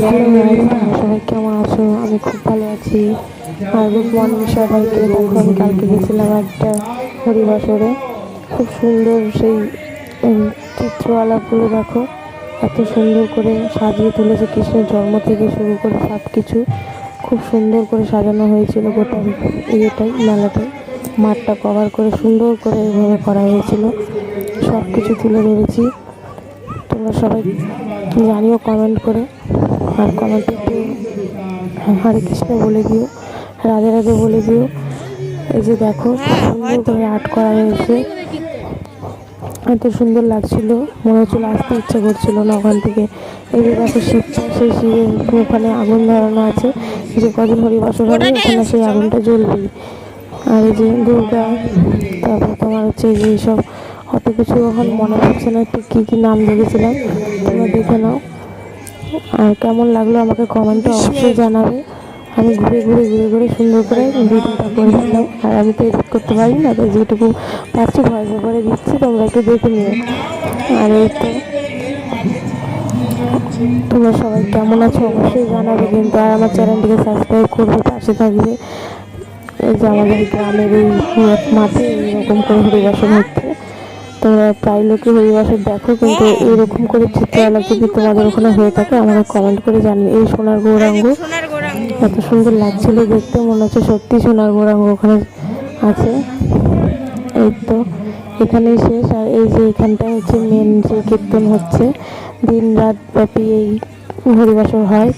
Hello guys, তোমরা সবাই কেমন আছো? আমি খুব ভালো আছি। আর গুড মর্নিং সবাইকে। দেখো, আমি কালকে গেছিলাম একটা হরিবাসরে। খুব সুন্দর সেই চিত্রআলাপগুলো দেখো, এত সুন্দর করে সাজিয়ে তুলেছে। কৃষ্ণের জন্ম থেকে শুরু করে সব কিছু খুব সুন্দর করে সাজানো হয়েছিল। গোটা মেলাটাই মাঠটা কভার করে সুন্দর করে এভাবে করা হয়েছিল। সব কিছু তুলে ধরেছি। তোমরা সবাই জানিও কমেন্ট করে। আর কমেন্টে একটু হরে কৃষ্ণ বলে দিও, রাধে রাধে বলে দিও। এই যে দেখো, সুন্দর করে আর্ট করা হয়েছে, এত সুন্দর লাগছিল, মনে হচ্ছিল আসতে ইচ্ছা করছিল না ওখান থেকে। এই যে দেখো শিবটা, সেই শিবের ওখানে আগুন ধরানো আছে। যে কদিন হরিবাসর হবে ওখানে সেই আগুনটা জ্বলবেই। আর এই যে দুর্গা, তারপর তোমার হচ্ছে যে এইসব অত কিছু এখন মনে পড়ছে না ঠিক কী কী নাম দেখেছিলাম, তোমরা দেখে নাও। আর কেমন লাগলো আমাকে কমেন্টে অবশ্যই জানাবে। আমি ঘুরে সুন্দর করে ভিডিওটা করেছিলাম। আর আমি তো এডিট করতে পারি না, তাই যেটুকু পারছি ভয়েস ওভারে দিচ্ছি, তোমরা একটু দেখে নিও। আর এই তো, তোমরা সবাই কেমন আছো অবশ্যই জানাবে কিন্তু। আর আমার চ্যানেলটিকে সাবস্ক্রাইব করবে, পাশে থাকবে। এই যে আমাদের গ্রামের এই মাঠে এইরকম করে হরিবাসন হচ্ছে। তোমরা প্রায় লোকে হরিবাসর দেখো, কিন্তু এইরকম করে চিত্রআলা যদি তোমাদের ওখানে হয়ে থাকে আমাকে কমেন্ট করে জানিয়ে। এই সোনার গৌরাঙ্গ এত সুন্দর লাগছিল দেখতে, মনে হচ্ছে সত্যি সোনার গৌরাঙ্গ ওখানে আছে। এই তো, এখানেই শেষ। আর এই যে এখানটা হচ্ছে মেন যে কীর্তন হচ্ছে, দিন রাত ব্যাপী এই হরিবাসর হয়।